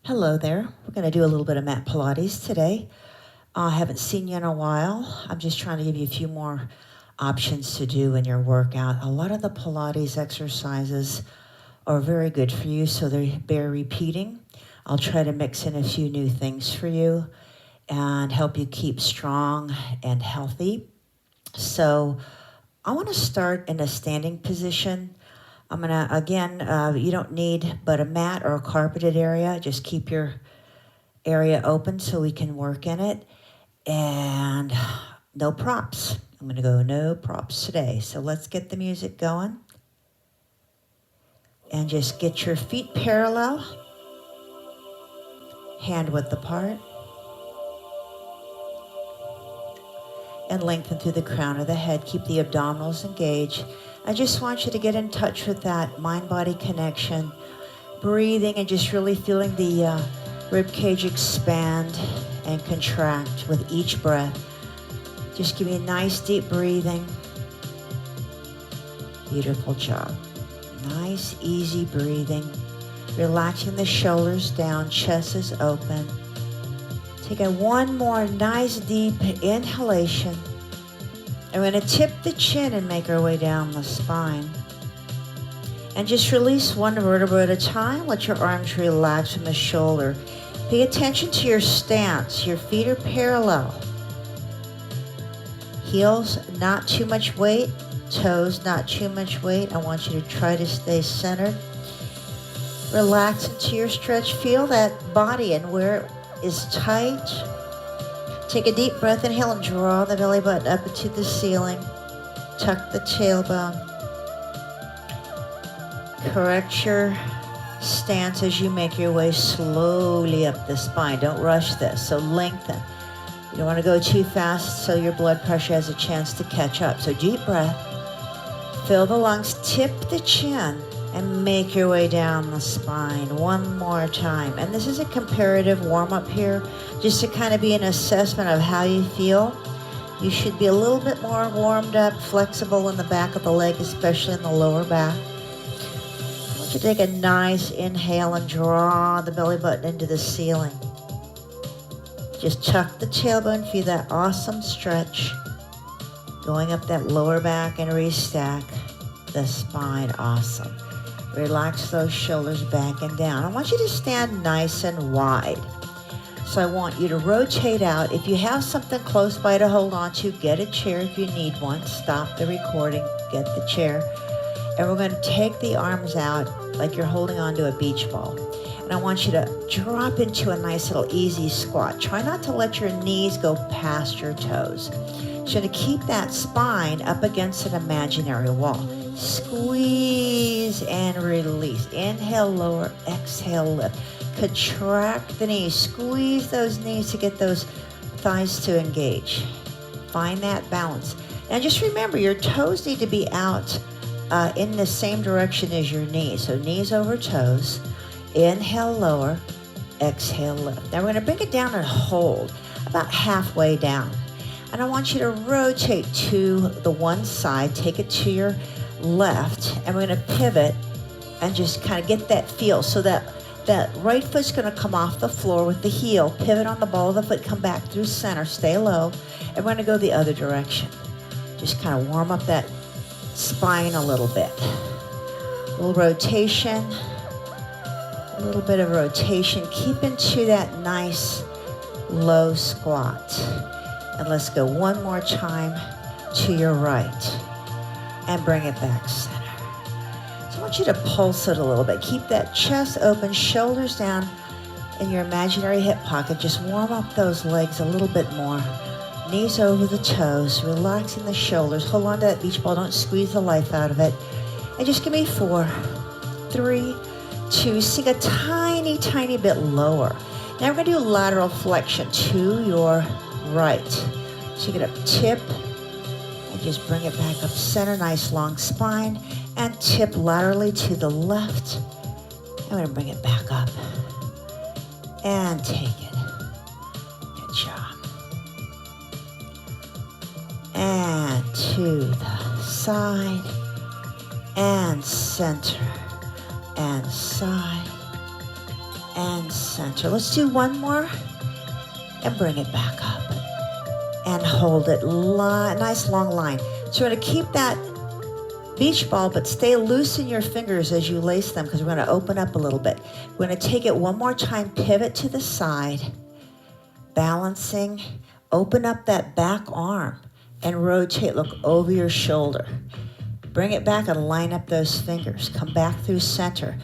Hello there. We're going to do a little bit of mat Pilates today. I haven't seen you in a while. I'm just trying to give you a few more options to do in your workout. A lot of the Pilates exercises are very good for you, so they bear repeating. I'll try to mix in a few new things for you and help you keep strong and healthy. So I want to start in a standing position. I'm gonna, again, you don't need but a mat or a carpeted area. Just keep your area open so we can work in it. And no props. I'm gonna go no props today. So let's get the music going. And just get your feet parallel, hand width apart, and lengthen through the crown of the head. Keep the abdominals engaged. I just want you to get in touch with that mind-body connection, breathing and just really feeling the rib cage expand and contract with each breath. Just give me a nice deep breathing. Beautiful job. Nice, easy breathing. Relaxing the shoulders down, chest is open. Take one more nice deep inhalation. And we're going to tip the chin and make our way down the spine. And just release one vertebra at a time. Let your arms relax from the shoulder. Pay attention to your stance. Your feet are parallel. Heels, not too much weight. Toes, not too much weight. I want you to try to stay centered. Relax into your stretch. Feel that body and where it is tight. Take a deep breath, inhale, and draw the belly button up into the ceiling. Tuck the tailbone. Correct your stance as you make your way slowly up the spine. Don't rush this, so lengthen. You don't want to go too fast so your blood pressure has a chance to catch up. So deep breath. Fill the lungs, tip the chin, and make your way down the spine one more time. And this is a comparative warm-up here, just to kind of be an assessment of how you feel. You should be a little bit more warmed up, flexible in the back of the leg, especially in the lower back. I want you to take a nice inhale and draw the belly button into the ceiling. Just tuck the tailbone, feel that awesome stretch. Going up that lower back and restack the spine, awesome. Relax those shoulders back and down. I want you to stand nice and wide. So I want you to rotate out. If you have something close by to hold on to, get a chair if you need one. Stop the recording, get the chair. And we're going to take the arms out like you're holding on to a beach ball. And I want you to drop into a nice little easy squat. Try not to let your knees go past your toes. So to keep that spine up against an imaginary wall. Squeeze and release. Inhale, lower, exhale, lift. Contract the knees. Squeeze those knees to get those thighs to engage. Find that balance. And just remember, your toes need to be out in the same direction as your knees. So knees over toes. Inhale, lower, exhale, lift. Now we're going to bring it down and hold about halfway down. And I want you to rotate to the one side. Take it to your left, and we're going to pivot and just kind of get that feel. So that right foot's going to come off the floor with the heel. Pivot on the ball of the foot, come back through center, stay low, and we're going to go the other direction. Just kind of warm up that spine a little bit. A little rotation, a little bit of rotation. Keep into that nice low squat. And let's go one more time to your right. And bring it back center. So I want you to pulse it a little bit. Keep that chest open, shoulders down in your imaginary hip pocket. Just warm up those legs a little bit more. Knees over the toes, relaxing the shoulders. Hold on to that beach ball. Don't squeeze the life out of it. And just give me 4, 3, 2. Sink a tiny, tiny bit lower. Now we're going to do lateral flexion to your right. So you're going to tip. Just bring it back up center, nice long spine, and tip laterally to the left. I'm going to bring it back up and take it. Good job. And to the side and center and side and center. Let's do one more and bring it back up. And hold it, nice long line. So we're gonna keep that beach ball, but stay loose in your fingers as you lace them because we're gonna open up a little bit. We're gonna take it one more time, pivot to the side, balancing, open up that back arm and rotate, look over your shoulder. Bring it back and line up those fingers. Come back through center.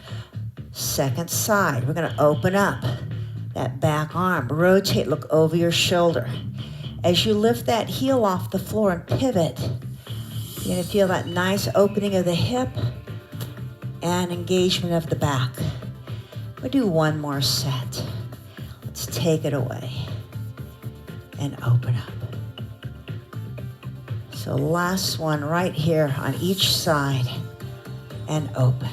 Second side, we're gonna open up that back arm, rotate, look over your shoulder. As you lift that heel off the floor and pivot, you're gonna feel that nice opening of the hip and engagement of the back. We'll do one more set. Let's take it away and open up. So last one right here on each side and open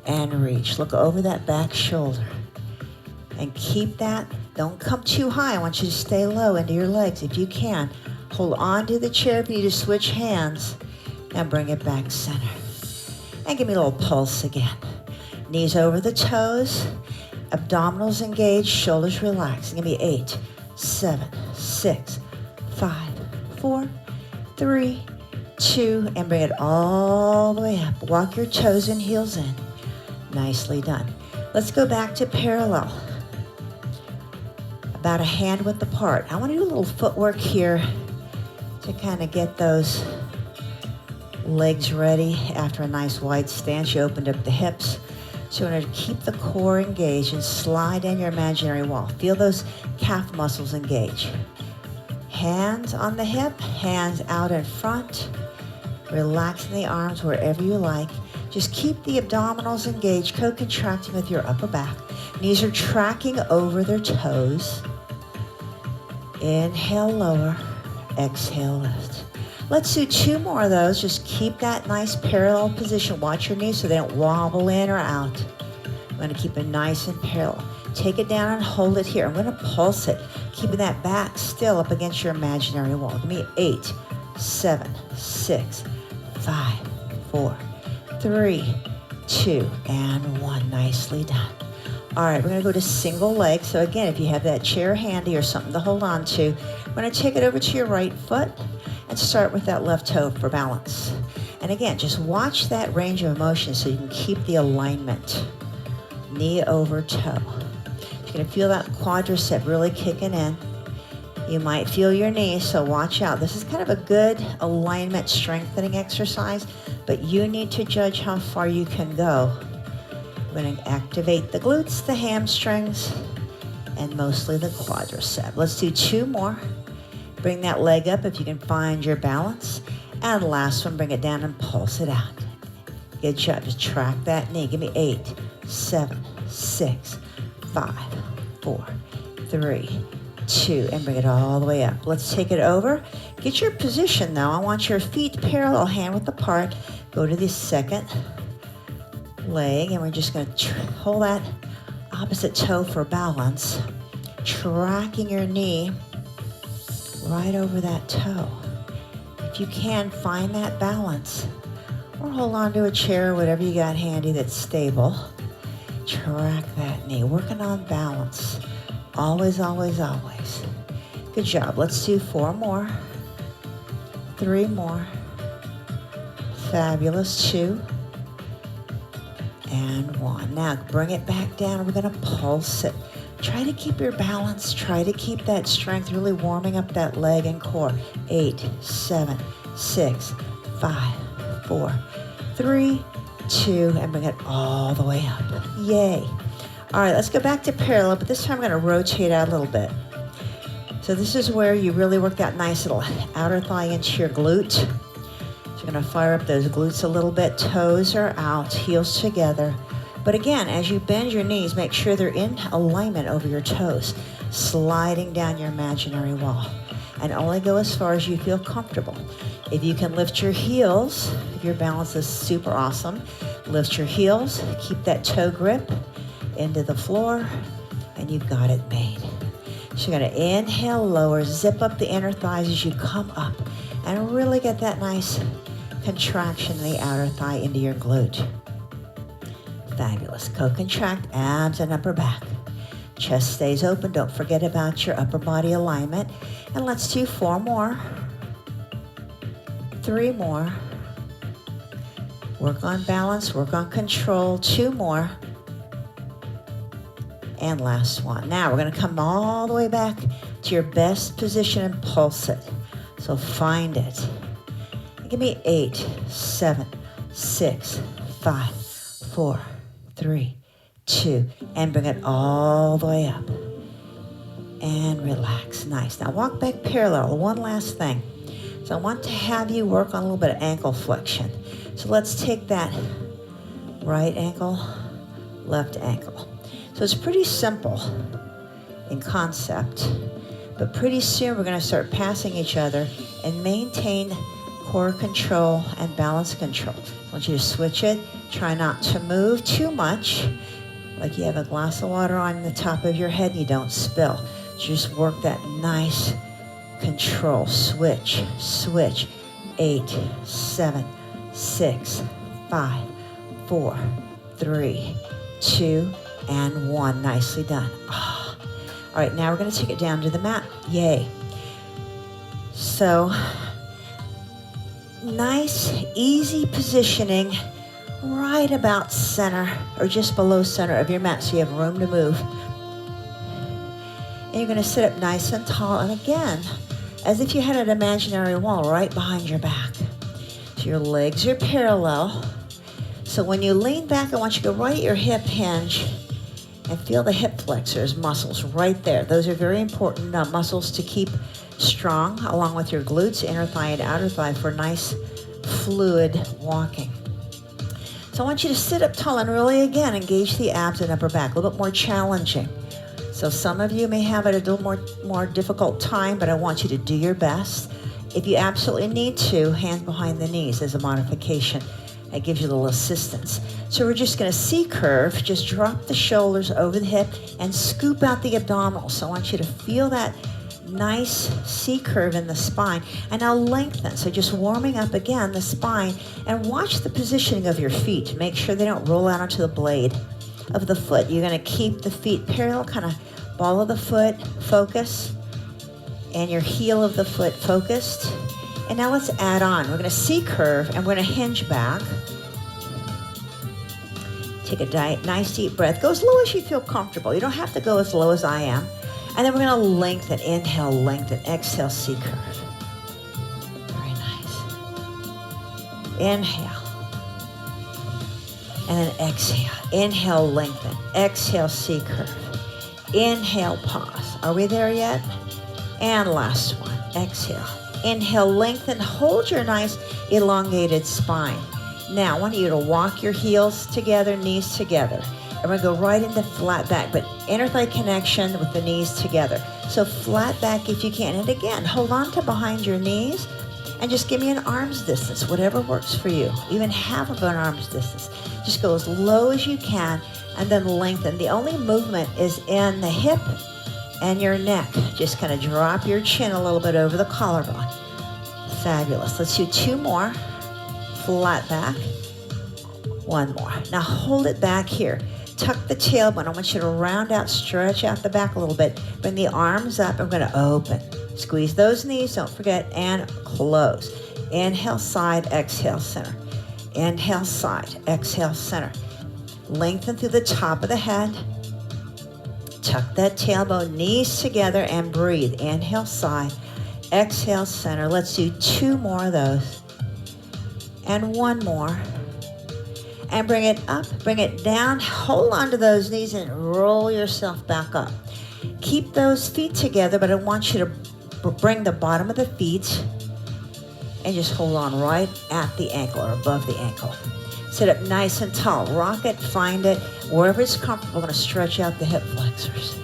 and reach. Look over that back shoulder and keep that. Don't come too high. I want you to stay low into your legs if you can. Hold on to the chair if you need to switch hands and bring it back center. And give me a little pulse again. Knees over the toes, abdominals engaged, shoulders relaxed. Give me 8, 7, 6, 5, 4, 3, 2, and bring it all the way up. Walk your toes and heels in. Nicely done. Let's go back to parallel. About a hand width apart. I want to do a little footwork here to kind of get those legs ready after a nice wide stance. You opened up the hips. So you want to keep the core engaged and slide in your imaginary wall. Feel those calf muscles engage. Hands on the hip, hands out in front. Relaxing the arms wherever you like. Just keep the abdominals engaged, co-contracting with your upper back. Knees are tracking over their toes. Inhale, lower. Exhale, lift. Let's do 2 more of those. Just keep that nice parallel position. Watch your knees so they don't wobble in or out. I'm going to keep it nice and parallel. Take it down and hold it here. I'm going to pulse it, keeping that back still up against your imaginary wall. Give me 8, 7, 6, 5, 4, 3, 2, and 1. Nicely done. All right, we're going to go to single leg. So again, if you have that chair handy or something to hold on to, we're going to take it over to your right foot and start with that left toe for balance. And again, just watch that range of motion so you can keep the alignment. Knee over toe. You're going to feel that quadricep really kicking in. You might feel your knee, so watch out. This is kind of a good alignment strengthening exercise, but you need to judge how far you can go. We're going to activate the glutes, the hamstrings, and mostly the quadricep. Let's do 2 more. Bring that leg up if you can find your balance. And last one, bring it down and pulse it out. Good job. Just track that knee. Give me 8, 7, 6, 5, 4, 3, 2, and bring it all the way up. Let's take it over. Get your position though. I want your feet parallel, hand width apart. Go to the second leg, and we're just going to hold that opposite toe for balance. Tracking your knee right over that toe. If you can, find that balance. Or hold on to a chair, whatever you got handy that's stable. Track that knee. Working on balance. Always, always, always. Good job. Let's do 4 more. 3 more. Fabulous. 2. And 1. Now bring it back down. We're going to pulse it. Try to keep your balance. Try to keep that strength, really warming up that leg and core. 8, 7, 6, 5, 4, 3, 2, and bring it all the way up. Yay. All right, let's go back to parallel, but this time I'm going to rotate out a little bit. So this is where you really work that nice little outer thigh into your glute. So you're going to fire up those glutes a little bit. Toes are out, heels together. But again, as you bend your knees, make sure they're in alignment over your toes, sliding down your imaginary wall. And only go as far as you feel comfortable. If you can lift your heels, if your balance is super awesome, lift your heels, keep that toe grip into the floor, and you've got it made. So you're going to inhale, lower, zip up the inner thighs as you come up, and really get that nice contraction in the outer thigh into your glute. Fabulous. Co-contract abs and upper back. Chest stays open. Don't forget about your upper body alignment. And let's do 4 more. 3 more. Work on balance, work on control. 2 more. And last one. Now we're going to come all the way back to your best position and pulse it. So find it. Give me 8, 7, 6, 5, 4, 3, 2, and bring it all the way up. And relax. Nice. Now walk back parallel. One last thing. So I want to have you work on a little bit of ankle flexion. So let's take that right ankle, left ankle. So it's pretty simple in concept, but pretty soon we're going to start passing each other and maintain core control and balance control. I want you to switch it. Try not to move too much, like you have a glass of water on the top of your head and you don't spill. Just work that nice control. Switch, switch. 8, 7, 6, 5, 4, 3, 2, and 1. Nicely done. Oh. All right, now we're going to take it down to the mat. Yay. So, nice, easy positioning right about center or just below center of your mat so you have room to move. And you're going to sit up nice and tall. And again, as if you had an imaginary wall right behind your back. So your legs are parallel. So when you lean back, I want you to go right at your hip hinge and feel the hip flexors muscles right there. Those are very important muscles to keep strong, along with your glutes, inner thigh and outer thigh, for nice fluid walking. So I want you to sit up tall and really, again, engage the abs and upper back, a little bit more challenging. So some of you may have it a little more difficult time, but I want you to do your best. If you absolutely need to, hands behind the knees as a modification. That gives you a little assistance. So we're just going to C-curve, just drop the shoulders over the hip and scoop out the abdominals. So I want you to feel that nice C-curve in the spine. And now lengthen. So just warming up again the spine, and watch the positioning of your feet. Make sure they don't roll out onto the blade of the foot. You're going to keep the feet parallel, kind of ball of the foot, focus, and your heel of the foot focused. And now let's add on. We're going to C-curve and we're going to hinge back. Take a nice deep breath. Go as low as you feel comfortable. You don't have to go as low as I am. And then we're going to lengthen. Inhale, lengthen. Exhale, C-curve. Very nice. Inhale. And then exhale. Inhale, lengthen. Exhale, C-curve. Inhale, pause. Are we there yet? And last one. Exhale. Inhale, lengthen. Hold your nice elongated spine. Now, I want you to walk your heels together, knees together. And we're going to go right into flat back, but inner thigh connection with the knees together. So flat back if you can. And again, hold on to behind your knees and just give me an arm's distance, whatever works for you. Even half of an arm's distance. Just go as low as you can and then lengthen. The only movement is in the hip and your neck. Just kind of drop your chin a little bit over the collarbone. Fabulous. Let's do 2 more. Flat back. 1 more. Now hold it back here. Tuck the tailbone. I want you to round out, stretch out the back a little bit. Bring the arms up. I'm going to open. Squeeze those knees, don't forget, and close. Inhale, side, exhale, center. Inhale, side, exhale, center. Lengthen through the top of the head. Tuck that tailbone, knees together, and breathe. Inhale, side, exhale, center. Let's do 2 more of those. And 1 more. And bring it up, bring it down. Hold on to those knees and roll yourself back up. Keep those feet together, but I want you to bring the bottom of the feet and just hold on right at the ankle or above the ankle. Sit up nice and tall. Rock it, find it. Wherever it's comfortable, we're going to stretch out the hip flexors.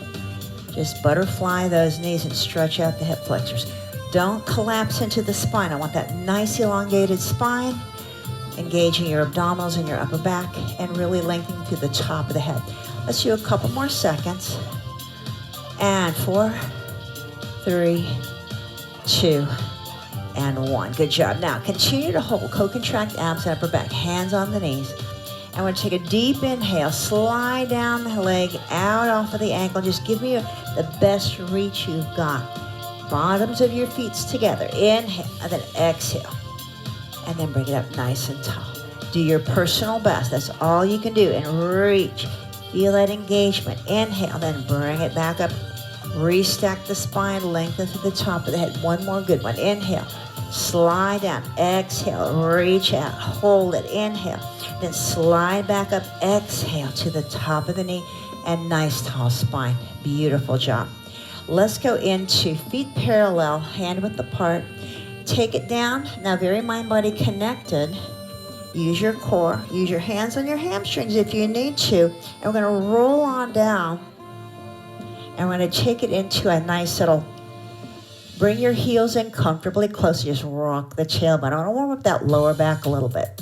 Just butterfly those knees and stretch out the hip flexors. Don't collapse into the spine. I want that nice elongated spine, engaging your abdominals and your upper back, and really lengthening through the top of the head. Let's do a couple more seconds. And 4, 3, 2, and 1. Good job. Now, continue to hold, co-contract abs and upper back, hands on the knees. I want to take a deep inhale, slide down the leg, out off of the ankle. Just give me the best reach you've got. Bottoms of your feet together. Inhale, and then exhale. And then bring it up nice and tall. Do your personal best. That's all you can do. And reach. Feel that engagement. Inhale, then bring it back up. Restack the spine, lengthen to the top of the head. One more good one. Inhale. Slide down. Exhale. Reach out. Hold it. Inhale. Then slide back up. Exhale to the top of the knee. And nice tall spine. Beautiful job. Let's go into feet parallel, hand width apart. Take it down. Now very mind-body connected. Use your core. Use your hands on your hamstrings if you need to. And we're going to roll on down. And we're going to take it into a nice little, bring your heels in comfortably close. Just rock the tailbone. I want to warm up that lower back a little bit.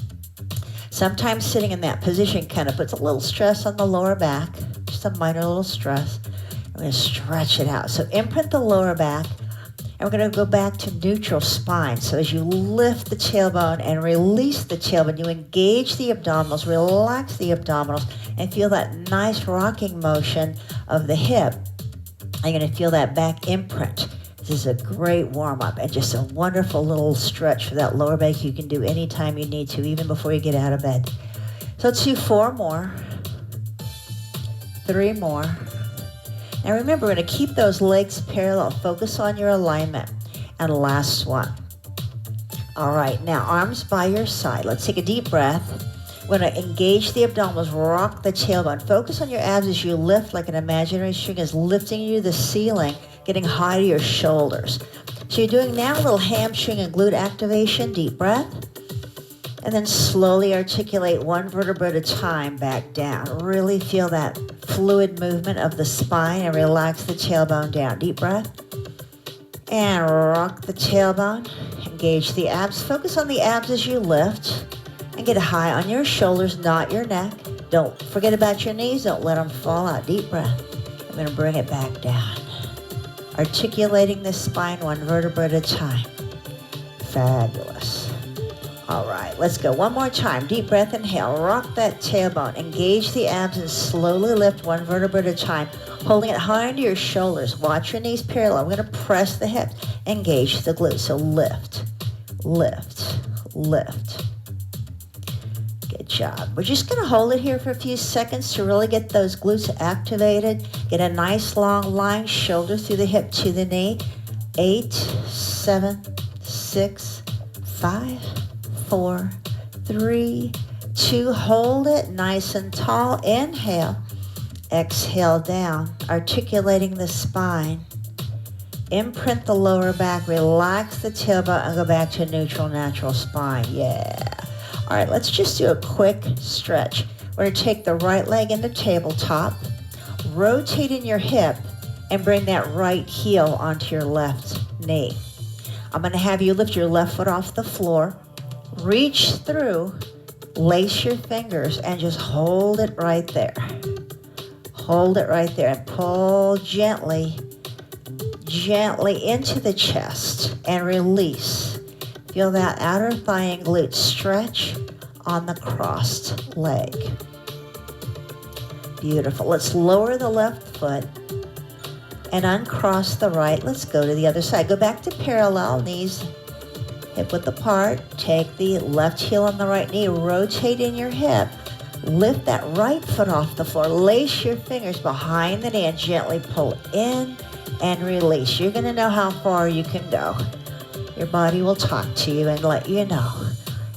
Sometimes sitting in that position kind of puts a little stress on the lower back. Just a minor little stress. I'm going to stretch it out. So imprint the lower back. And we're going to go back to neutral spine. So as you lift the tailbone and release the tailbone, you engage the abdominals, relax the abdominals, and feel that nice rocking motion of the hip. And you're going to feel that back imprint. This is a great warm-up and just a wonderful little stretch for that lower back you can do anytime you need to, even before you get out of bed. So let's do 4 more, 3 more. Now remember, we're going to keep those legs parallel. Focus on your alignment. And last one. All right, now arms by your side. Let's take a deep breath. We're going to engage the abdominals, rock the tailbone. Focus on your abs as you lift like an imaginary string is lifting you to the ceiling, getting high to your shoulders. So you're doing now a little hamstring and glute activation. Deep breath. And then slowly articulate one vertebra at a time back down. Really feel that fluid movement of the spine and relax the tailbone down. Deep breath. And rock the tailbone. Engage the abs. Focus on the abs as you lift. And get high on your shoulders, not your neck. Don't forget about your knees. Don't let them fall out. Deep breath. I'm going to bring it back down. Articulating the spine one vertebra at a time. Fabulous. All right, let's go. One more time. Deep breath, inhale. Rock that tailbone. Engage the abs and slowly lift one vertebra at a time, holding it high into your shoulders. Watch your knees parallel. We're going to press the hips. Engage the glutes. So lift, lift, lift. Good job. We're just going to hold it here for a few seconds to really get those glutes activated. Get a nice long line, shoulder through the hip to the knee. 8, 7, 6, 5, 4, 3, 2. Hold it nice and tall. Inhale. Exhale down, articulating the spine. Imprint the lower back. Relax the tailbone and go back to neutral, natural spine. Yeah. All right, let's just do a quick stretch. We're going to take the right leg into tabletop, rotating your hip, and bring that right heel onto your left knee. I'm going to have you lift your left foot off the floor, reach through, lace your fingers, and just hold it right there. Hold it right there and pull gently, gently into the chest and release. Feel that outer thigh and glute stretch on the crossed leg. Beautiful. Let's lower the left foot and uncross the right. Let's go to the other side. Go back to parallel, knees hip width apart. Take the left heel on the right knee, rotate in your hip. Lift that right foot off the floor. Lace your fingers behind the knee and gently pull in and release. You're going to know how far you can go. Your body will talk to you and let you know.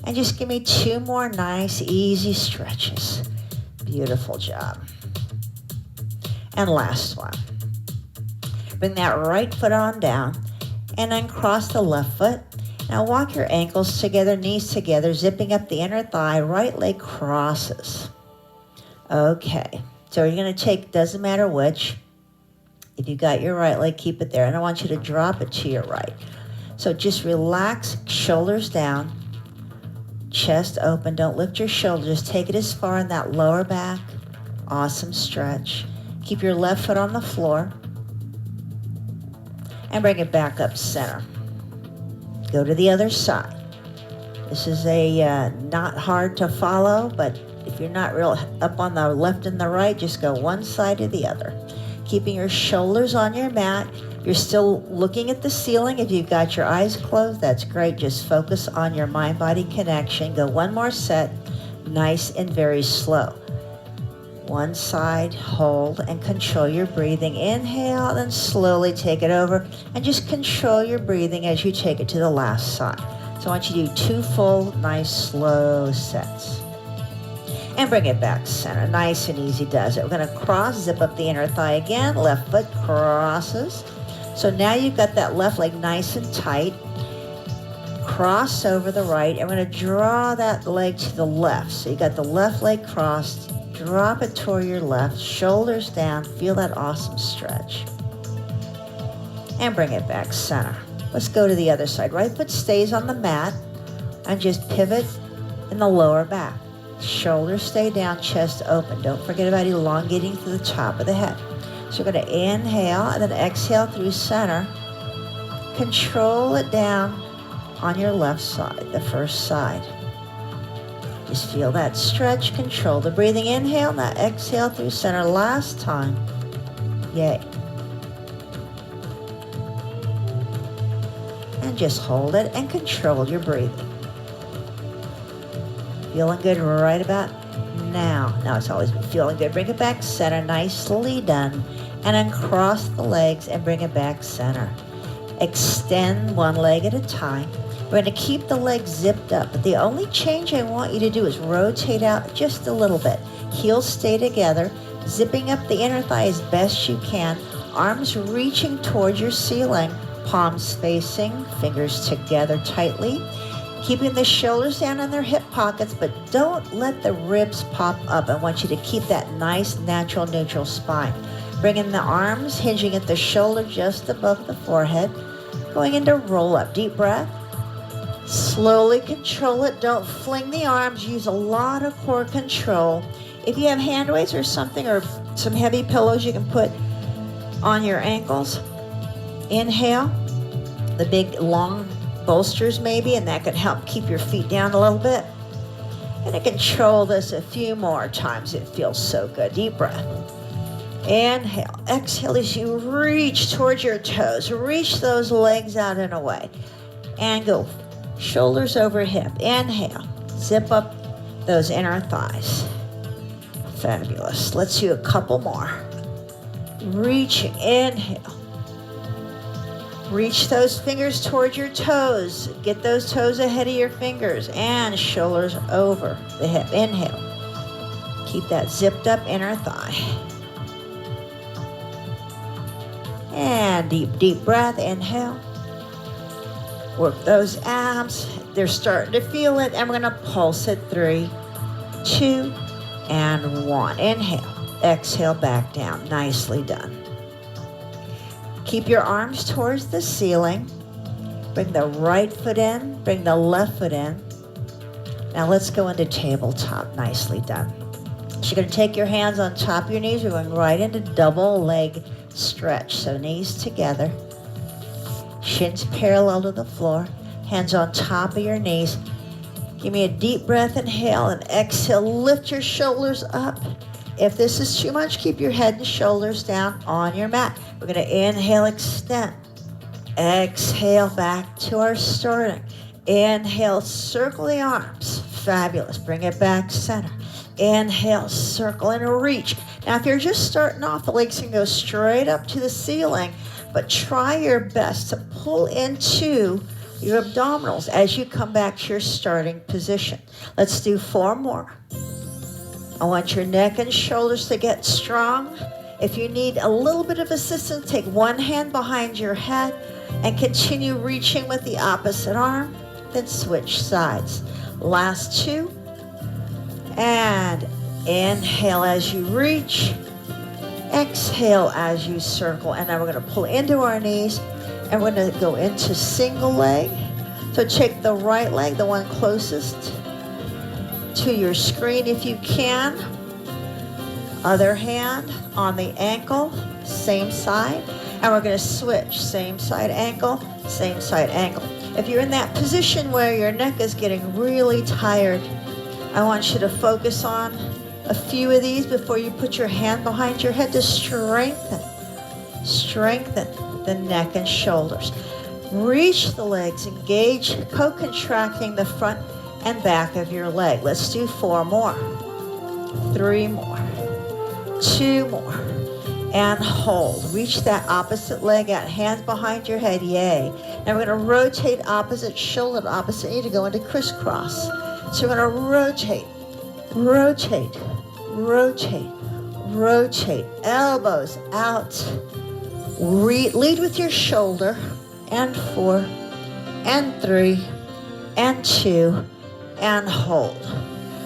And just give me 2 more nice, easy stretches. Beautiful job. And last one. Bring that right foot on down and uncross the left foot. Now walk your ankles together, knees together, zipping up the inner thigh, right leg crosses. Okay, so you're going to take, doesn't matter which. If you got your right leg, keep it there. And I want you to drop it to your right. So just relax, shoulders down, chest open. Don't lift your shoulders. Just take it as far in that lower back. Awesome stretch. Keep your left foot on the floor. And bring it back up center. Go to the other side. This is a not hard to follow, but If you're not real up on the left and the right, just go one side or the other. Keeping your shoulders on your mat. You're still looking at the ceiling. If you've got your eyes closed, that's great. Just focus on your mind-body connection. Go one more set, nice and very slow. One side, hold, and control your breathing. Inhale, then slowly take it over, and just control your breathing as you take it to the last side. So I want you to do 2 full, nice, slow sets. And bring it back center. Nice and easy does it. We're going to cross, zip up the inner thigh again. Left foot crosses. So now you've got that left leg nice and tight. Cross over the right. And we're going to draw that leg to the left. So you got the left leg crossed. Drop it toward your left. Shoulders down. Feel that awesome stretch. And bring it back center. Let's go to the other side. Right foot stays on the mat. And just pivot in the lower back. Shoulders stay down, chest open. Don't forget about elongating to the top of the head. So we're going to inhale and then exhale through center. Control it down on your left side, the first side. Just feel that stretch. Control the breathing. Inhale, now exhale through center. Last time. Yay. And just hold it and control your breathing. Feeling good right about now. Now it's always been feeling good. Bring it back center. Nicely done. And then cross the legs and bring it back center. Extend one leg at a time. We're going to keep the legs zipped up. But the only change I want you to do is rotate out just a little bit. Heels stay together. Zipping up the inner thigh as best you can. Arms reaching towards your ceiling. Palms facing. Fingers together tightly. Keeping the shoulders down in their hip pockets, but don't let the ribs pop up. I want you to keep that nice, natural, neutral spine. Bring in the arms, hinging at the shoulder just above the forehead. Going into roll up. Deep breath. Slowly control it. Don't fling the arms. Use a lot of core control. If you have hand weights or something, or some heavy pillows you can put on your ankles. Inhale. The big, long bolsters maybe, and that can help keep your feet down a little bit. And to control this a few more times. It feels so good. Deep breath. Inhale. Exhale as you reach towards your toes. Reach those legs out and away. And go shoulders over hip. Inhale. Zip up those inner thighs. Fabulous. Let's do a couple more. Reaching. Inhale. Reach those fingers towards your toes. Get those toes ahead of your fingers. And shoulders over the hip. Inhale. Keep that zipped up inner thigh. And deep breath. Inhale. Work those abs. They're starting to feel it. And we're going to pulse it. 3, 2, and 1. Inhale. Exhale back down. Nicely done. Keep your arms towards the ceiling. Bring the right foot in. Bring the left foot in. Now let's go into tabletop. Nicely done. So you're going to take your hands on top of your knees. We're going right into double leg stretch. So knees together. Shins parallel to the floor. Hands on top of your knees. Give me a deep breath. Inhale and exhale. Lift your shoulders up. If this is too much, keep your head and shoulders down on your mat. We're going to inhale, extend. Exhale, back to our starting. Inhale, circle the arms. Fabulous. Bring it back center. Inhale, circle and reach. Now, if you're just starting off, the legs can go straight up to the ceiling, but try your best to pull into your abdominals as you come back to your starting position. Let's do 4 more. I want your neck and shoulders to get strong. If you need a little bit of assistance, take one hand behind your head and continue reaching with the opposite arm. Then switch sides. Last 2. And inhale as you reach. Exhale as you circle. And now we're going to pull into our knees. And we're going to go into single leg. So take the right leg, the one closest to your screen if you can. Other hand on the ankle, same side. And we're going to switch. Same side ankle, same side ankle. If you're in that position where your neck is getting really tired, I want you to focus on a few of these before you put your hand behind your head to strengthen the neck and shoulders. Reach the legs, engage, co-contracting the front and back of your leg. Let's do 4 more, 3 more, 2 more, and hold. Reach that opposite leg out, hands behind your head, yay. Now we're gonna rotate opposite shoulder to opposite knee to go into crisscross. So we're gonna rotate, rotate, rotate, rotate, elbows out. Lead with your shoulder, and 4, and 3, and 2, and hold.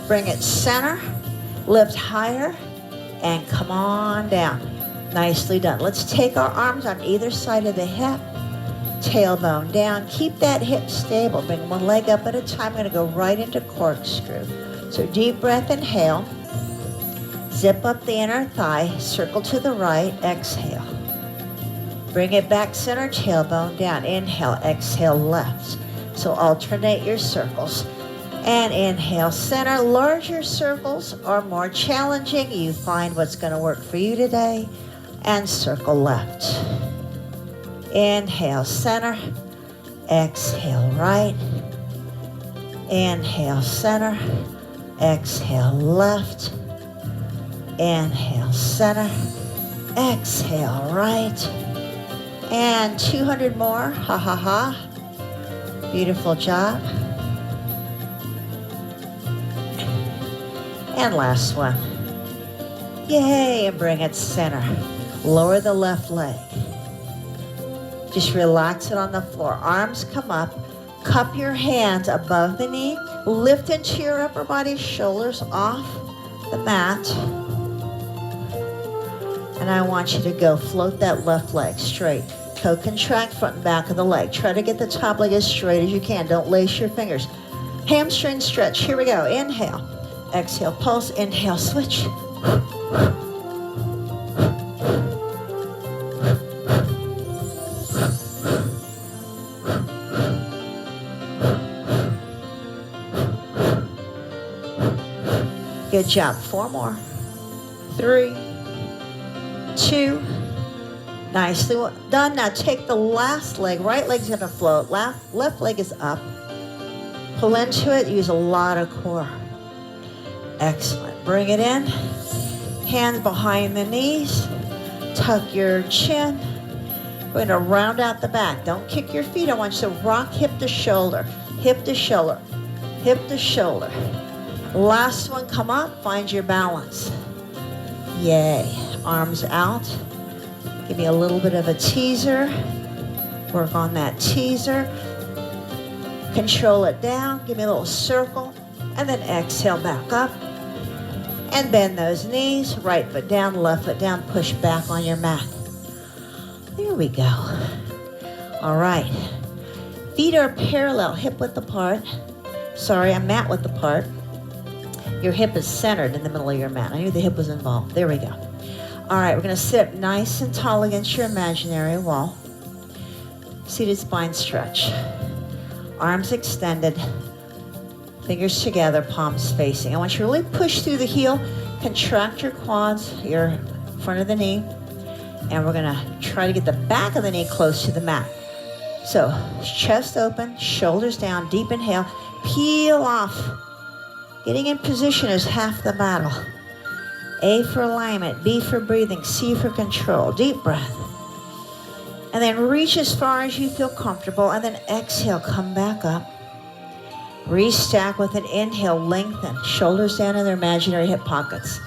Bring it center, lift higher, and come on down. Nicely done. Let's take our arms on either side of the hip, tailbone down. Keep that hip stable. Bring one leg up at a time. We're gonna go right into corkscrew. So deep breath, inhale. Zip up the inner thigh, circle to the right, exhale. Bring it back center, tailbone down. Inhale, exhale, left. So alternate your circles. And inhale, center. Larger circles are more challenging. You find what's going to work for you today. And circle left. Inhale, center. Exhale, right. Inhale, center. Exhale, left. Inhale, center. Exhale, right. And 200 more, ha ha ha. Beautiful job. And last one. Yay, and bring it center. Lower the left leg. Just relax it on the floor. Arms come up. Cup your hands above the knee. Lift into your upper body, shoulders off the mat. And I want you to go float that left leg straight. Co-contract front and back of the leg. Try to get the top leg as straight as you can. Don't lace your fingers. Hamstring stretch. Here we go. Inhale. Exhale. Pulse. Inhale. Switch. Good job. 4 more. 3, 2. Nicely done. Now take the last leg. Right leg's going to float. Left leg is up. Pull into it. Use a lot of core. Excellent. Bring it in. Hands behind the knees. Tuck your chin. We're going to round out the back. Don't kick your feet. I want you to rock hip to shoulder. Hip to shoulder. Hip to shoulder. Last one. Come up. Find your balance. Yay. Arms out. Give me a little bit of a teaser. Work on that teaser. Control it down. Give me a little circle. And then exhale back up. And bend those knees. Right foot down, left foot down. Push back on your mat. There we go. All right. Feet are parallel, hip width apart. Sorry, I'm mat width apart. Your hip is centered in the middle of your mat. I knew the hip was involved. There we go. All right, we're going to sit up nice and tall against your imaginary wall. Seated spine stretch. Arms extended. Fingers together, palms facing. I want you to really push through the heel. Contract your quads, your front of the knee. And we're going to try to get the back of the knee close to the mat. So, chest open, shoulders down, deep inhale. Peel off. Getting in position is half the battle. A for alignment, B for breathing, C for control. Deep breath. And then reach as far as you feel comfortable. And then exhale, come back up. Restack with an inhale, lengthen. Shoulders down in their imaginary hip pockets.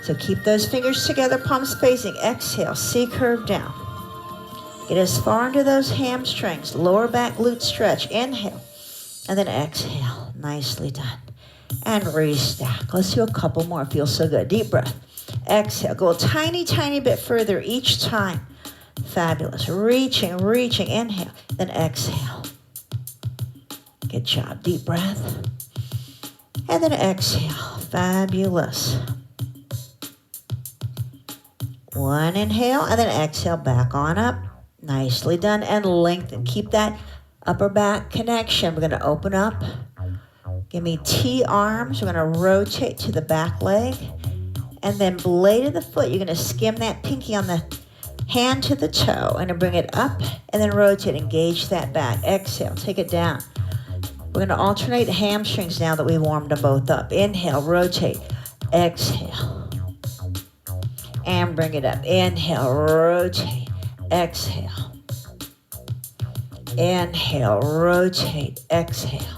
So keep those fingers together, palms facing. Exhale, C curve down. Get as far into those hamstrings. Lower back glute stretch. Inhale. And then exhale. Nicely done. And restack. Let's do a couple more. Feels so good. Deep breath. Exhale. Go a tiny, tiny bit further each time. Fabulous. Reaching, reaching. Inhale. Then exhale. Good job. Deep breath. And then exhale. Fabulous. One inhale. And then exhale. Back on up. Nicely done. And lengthen. Keep that upper back connection. We're going to open up. Give me T arms. We're going to rotate to the back leg. And then blade of the foot, you're going to skim that pinky on the hand to the toe and bring it up and then rotate. Engage that back. Exhale. Take it down. We're going to alternate hamstrings now that we warmed them both up. Inhale. Rotate. Exhale. And bring it up. Inhale. Rotate. Exhale. Inhale. Rotate. Exhale.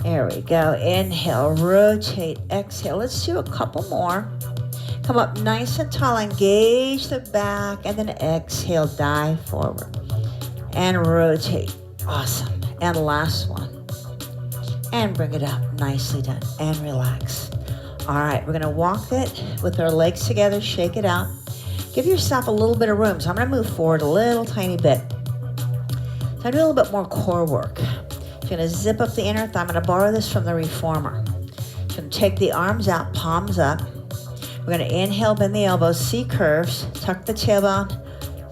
There we go. Inhale, rotate, exhale. Let's do a couple more. Come up nice and tall, engage the back, and then exhale, dive forward. And rotate. Awesome. And last one. And bring it up. Nicely done. And relax. All right, we're going to walk it with our legs together, shake it out. Give yourself a little bit of room. So I'm going to move forward a little tiny bit. So I do a little bit more core work. You're going to zip up the inner thigh. I'm going to borrow this from the reformer. You're going to take the arms out, palms up. We're going to inhale, bend the elbows, C curves, tuck the tailbone,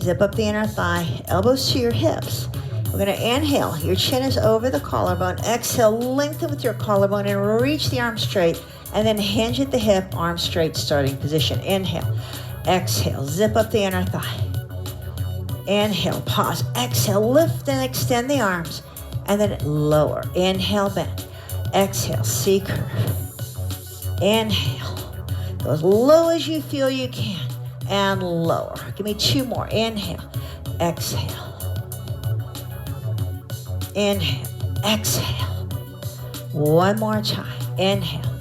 zip up the inner thigh, elbows to your hips. We're going to inhale. Your chin is over the collarbone. Exhale, lengthen with your collarbone and reach the arm straight. And then hinge at the hip, arm straight, starting position. Inhale. Exhale, zip up the inner thigh. Inhale, pause. Exhale, lift and extend the arms. And then lower. Inhale, bend. Exhale, C curve. Inhale. Go as low as you feel you can. And lower. Give me two more. Inhale. Exhale. Inhale. Exhale. One more time. Inhale.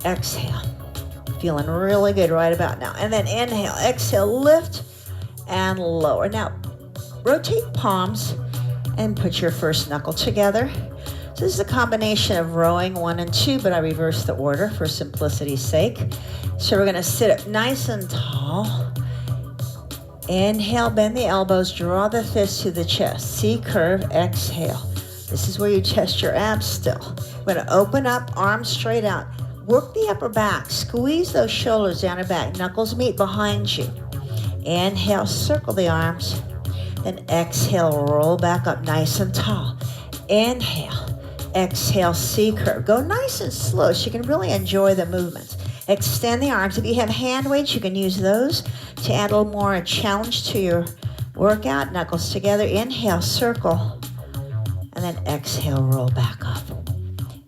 Exhale. Feeling really good right about now. And then inhale. Exhale. Lift and lower. Now, rotate palms. And put your first knuckle together. So this is a combination of rowing 1 and 2, but I reversed the order for simplicity's sake. So we're going to sit up nice and tall. Inhale, bend the elbows, draw the fists to the chest. C curve, exhale. This is where you test your abs still. We're going to open up, arms straight out. Work the upper back. Squeeze those shoulders down and back. Knuckles meet behind you. Inhale, circle the arms. Then exhale, roll back up nice and tall. Inhale, exhale, C curve. Go nice and slow so you can really enjoy the movements. Extend the arms. If you have hand weights, you can use those to add a little more challenge to your workout. Knuckles together. Inhale, circle. And then exhale, roll back up.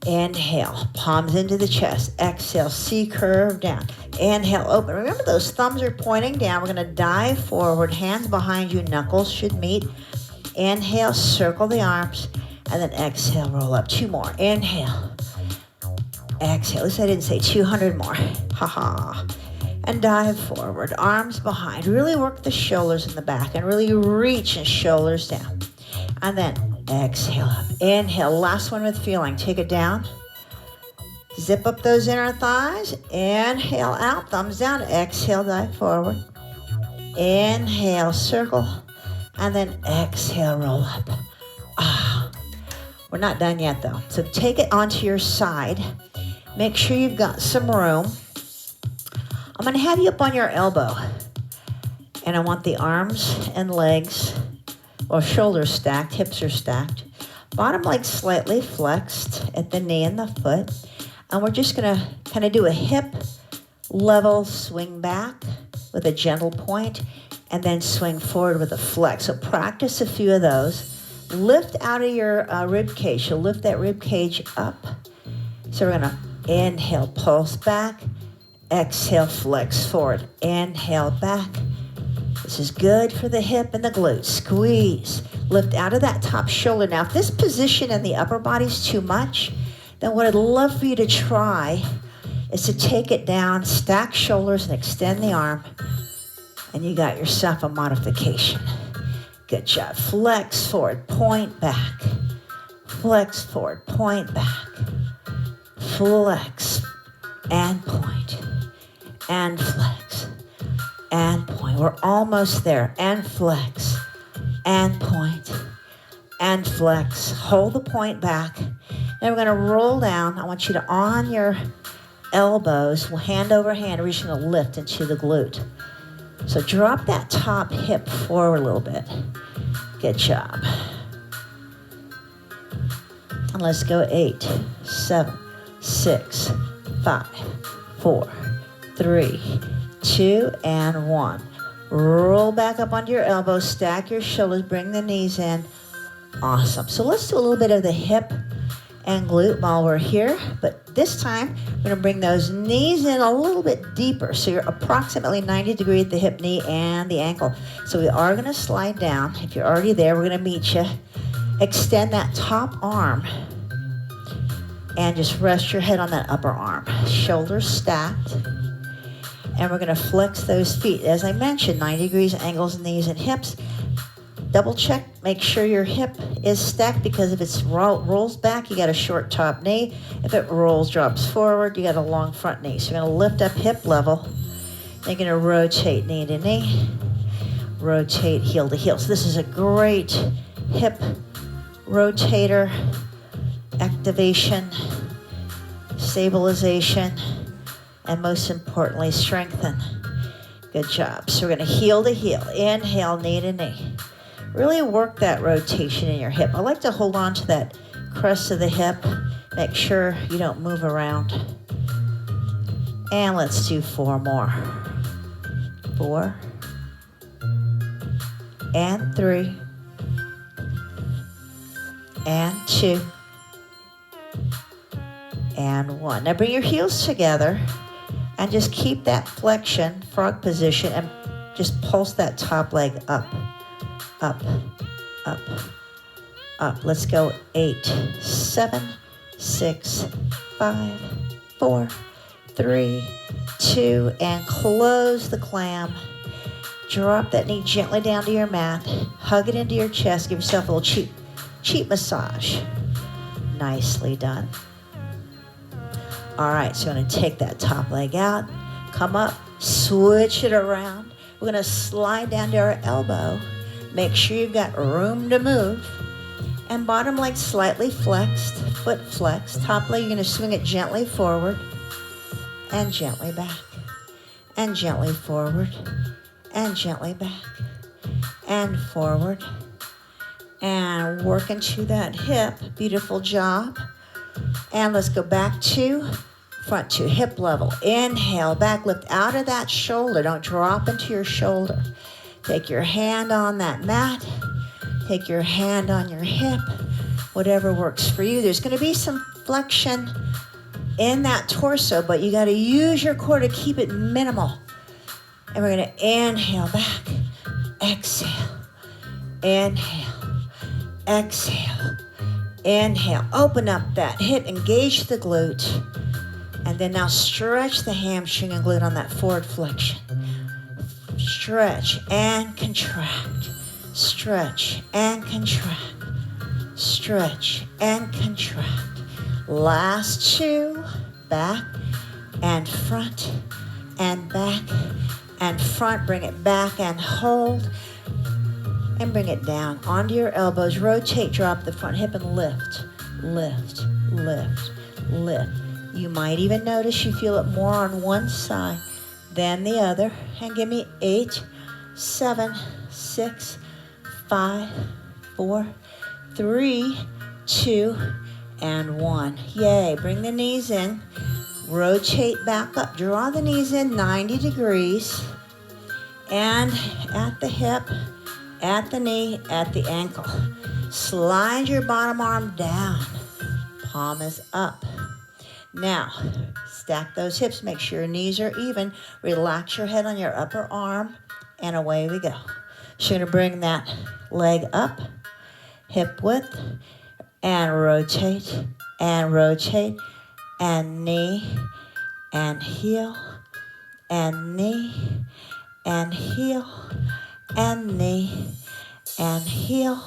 Inhale, palms into the chest. Exhale, C curve down. Inhale, open. Remember those thumbs are pointing down. We're going to dive forward. Hands behind you. Knuckles should meet. Inhale, circle the arms. And then exhale, roll up. Two more. Inhale. Exhale. At least I didn't say 200 more. Ha-ha. And dive forward. Arms behind. Really work the shoulders in the back. And really reach and shoulders down. And then exhale up. Inhale. Last one with feeling. Take it down. Zip up those inner thighs. Inhale out. Thumbs down. Exhale. Dive forward. Inhale. Circle. And then exhale. Roll up. We're not done yet though. So take it onto your side. Make sure you've got some room. I'm going to have you up on your elbow. And I want the arms and legs, or shoulders stacked, hips are stacked. Bottom leg slightly flexed at the knee and the foot. And we're just going to kind of do a hip level swing back with a gentle point and then swing forward with a flex. So practice a few of those. Lift out of your rib cage. So lift that rib cage up. So we're going to inhale, pulse back. Exhale, flex forward. Inhale, back. This is good for the hip and the glutes. Squeeze. Lift out of that top shoulder. Now, if this position in the upper body is too much, then what I'd love for you to try is to take it down, stack shoulders, and extend the arm. And you got yourself a modification. Good job. Flex forward, point back. Flex forward, point back. Flex and point. And flex. And point. We're almost there. And flex. And point. And flex. Hold the point back. Then we're going to roll down. I want you to, on your elbows, hand over hand, we're just going to lift into the glute. So drop that top hip forward a little bit. Good job. And Let's go 8, 7, 6, 5, 4, 3, 2, and 1. Roll back up onto your elbows, stack your shoulders, bring the knees in. Awesome. So let's do a little bit of the hip and glute while we're here, but this time we're going to bring those knees in a little bit deeper, so you're approximately 90 degrees at the hip, knee, and the ankle. So we are going to slide down. If you're already there, we're going to meet you. Extend that top arm and just rest your head on that upper arm. Shoulders stacked. And we're going to flex those feet. As I mentioned, 90 degrees, ankles, knees, and hips. Double check, make sure your hip is stacked, because if it rolls back, you got a short top knee. If it drops forward, you got a long front knee. So you're going to lift up hip level. You're going to rotate knee to knee, rotate heel to heel. So this is a great hip rotator, activation, stabilization, and most importantly, strengthen. Good job. So we're going to heel to heel. Inhale, knee to knee. Really work that rotation in your hip. I like to hold on to that crest of the hip. Make sure you don't move around. And let's do 4 more. 4. And 3. And 2. And 1. Now bring your heels together and just keep that flexion, frog position, and just pulse that top leg up. Up, up, up. Let's go 8, 7, 6, 5, 4, 3, 2, and close the clam. Drop that knee gently down to your mat. Hug it into your chest. Give yourself a little cheap massage. Nicely done. All right, so I'm going to take that top leg out. Come up, switch it around. We're going to slide down to our elbow. Make sure you've got room to move. And bottom leg slightly flexed, foot flexed. Top leg, you're going to swing it gently forward and gently back. And gently forward and gently back. And forward. And work into that hip. Beautiful job. And let's go back to front to hip level. Inhale, back, lift out of that shoulder. Don't drop into your shoulder. Take your hand on that mat. Take your hand on your hip. Whatever works for you. There's going to be some flexion in that torso, but you got to use your core to keep it minimal. And we're going to inhale back. Exhale. Inhale. Exhale. Inhale. Open up that hip. Engage the glute. And then now stretch the hamstring and glute on that forward flexion. Stretch and contract. Stretch and contract. Stretch and contract. Last 2. Back and front and back and front. Bring it back and hold. And bring it down onto your elbows. Rotate, drop the front hip and lift. Lift, lift, lift. You might even notice you feel it more on one side than the other. And give me 8, 7, 6, 5, 4, 3, 2, and 1. Yay. Bring the knees in. Rotate back up. Draw the knees in 90 degrees. And at the hip, at the knee, at the ankle. Slide your bottom arm down. Palm is up. Now, stack those hips. Make sure your knees are even. Relax your head on your upper arm. And away we go. So you're going to bring that leg up. Hip width. And rotate. And rotate. And knee. And heel. And knee. And heel. And knee. And heel.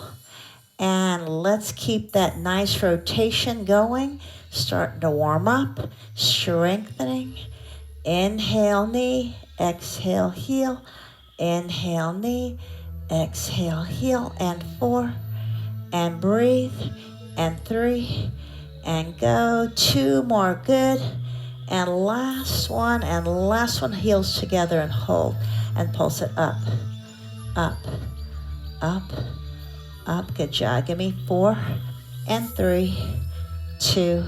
And let's keep that nice rotation going. Starting to warm up, strengthening. Inhale, knee, exhale, heel. Inhale, knee, exhale, heel. And 4, and breathe. And 3, and go. 2 more, good. And last one, heels together and hold. And pulse it up, up, up, up. Good job. Give me 4, and 3, 2,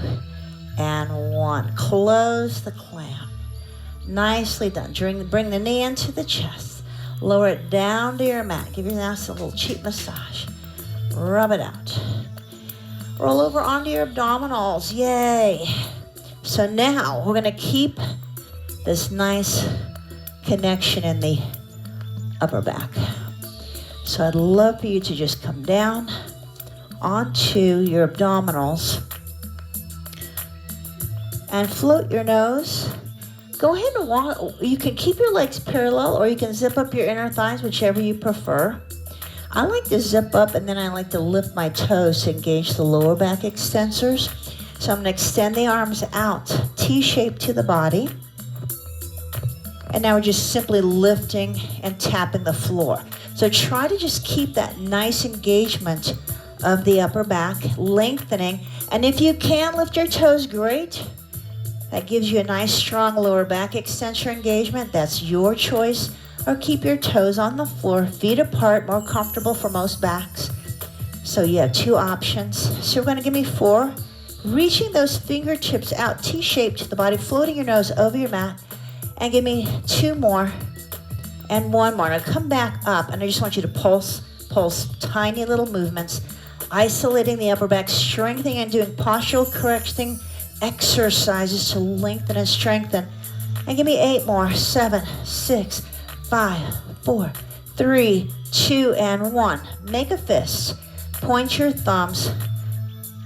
and 1. Close the clamp. Nicely done. Bring the knee into the chest. Lower it down to your mat. Give your ass a little cheek massage. Rub it out. Roll over onto your abdominals. Yay. So now we're going to keep this nice connection in the upper back. So I'd love for you to just come down onto your abdominals and float your nose. Go ahead and walk. You can keep your legs parallel or you can zip up your inner thighs, whichever you prefer. I like to zip up and then I like to lift my toes to engage the lower back extensors. So I'm going to extend the arms out, T-shape to the body. And now we're just simply lifting and tapping the floor. So try to just keep that nice engagement of the upper back, lengthening. And if you can lift your toes, great. That gives you a nice strong lower back extensor engagement. That's your choice. Or keep your toes on the floor, feet apart, more comfortable for most backs. So you have 2 options. So you're going to give me 4. Reaching those fingertips out, T-shaped to the body, floating your nose over your mat. And give me 2 more and 1 more. Now come back up and I just want you to pulse tiny little movements, isolating the upper back, strengthening and doing postural correcting exercises to lengthen and strengthen. And give me 8 more. 7, 6, 5, 4, 3, 2, and 1. Make a fist. Point your thumbs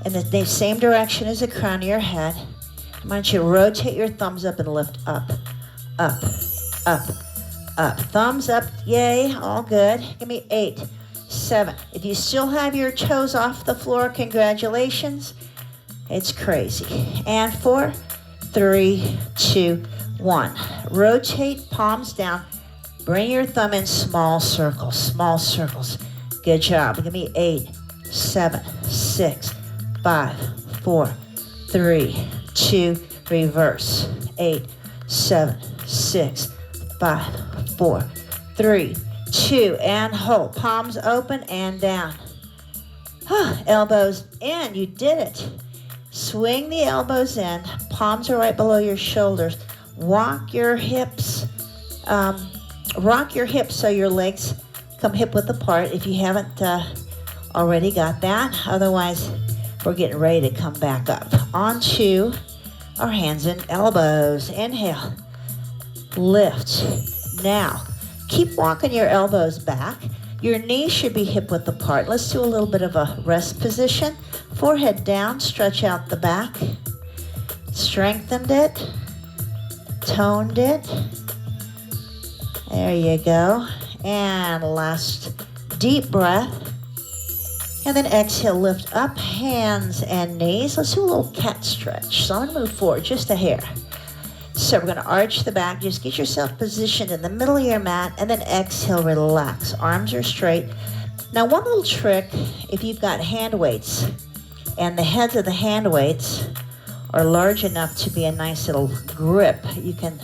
in the same direction as the crown of your head. I want you to rotate your thumbs up and lift up, up, up, up. Thumbs up, yay, all good. Give me 8, 7. If you still have your toes off the floor, congratulations. It's crazy. And 4, 3, 2, 1. Rotate, palms down. Bring your thumb in small circles, small circles. Good job. Give me 8, 7, 6, 5, 4, 3, 2, reverse. 8, 7, 6, 5, 4, 3, 2, and hold. Palms open and down. Elbows in. You did it. Swing the elbows in. Palms are right below your shoulders. Walk your hips. Rock your hips so your legs come hip width apart if you haven't already got that. Otherwise, we're getting ready to come back up. Onto our hands and elbows. Inhale. Lift. Now, keep walking your elbows back. Your knees should be hip width apart. Let's do a little bit of a rest position. Forehead down, stretch out the back. Strengthened it. Toned it. There you go. And last deep breath. And then exhale, lift up, hands and knees. Let's do a little cat stretch. So I'm going to move forward just a hair. So we're going to arch the back. Just get yourself positioned in the middle of your mat. And then exhale, relax. Arms are straight. Now one little trick, if you've got hand weights, and the heads of the hand weights are large enough to be a nice little grip, you can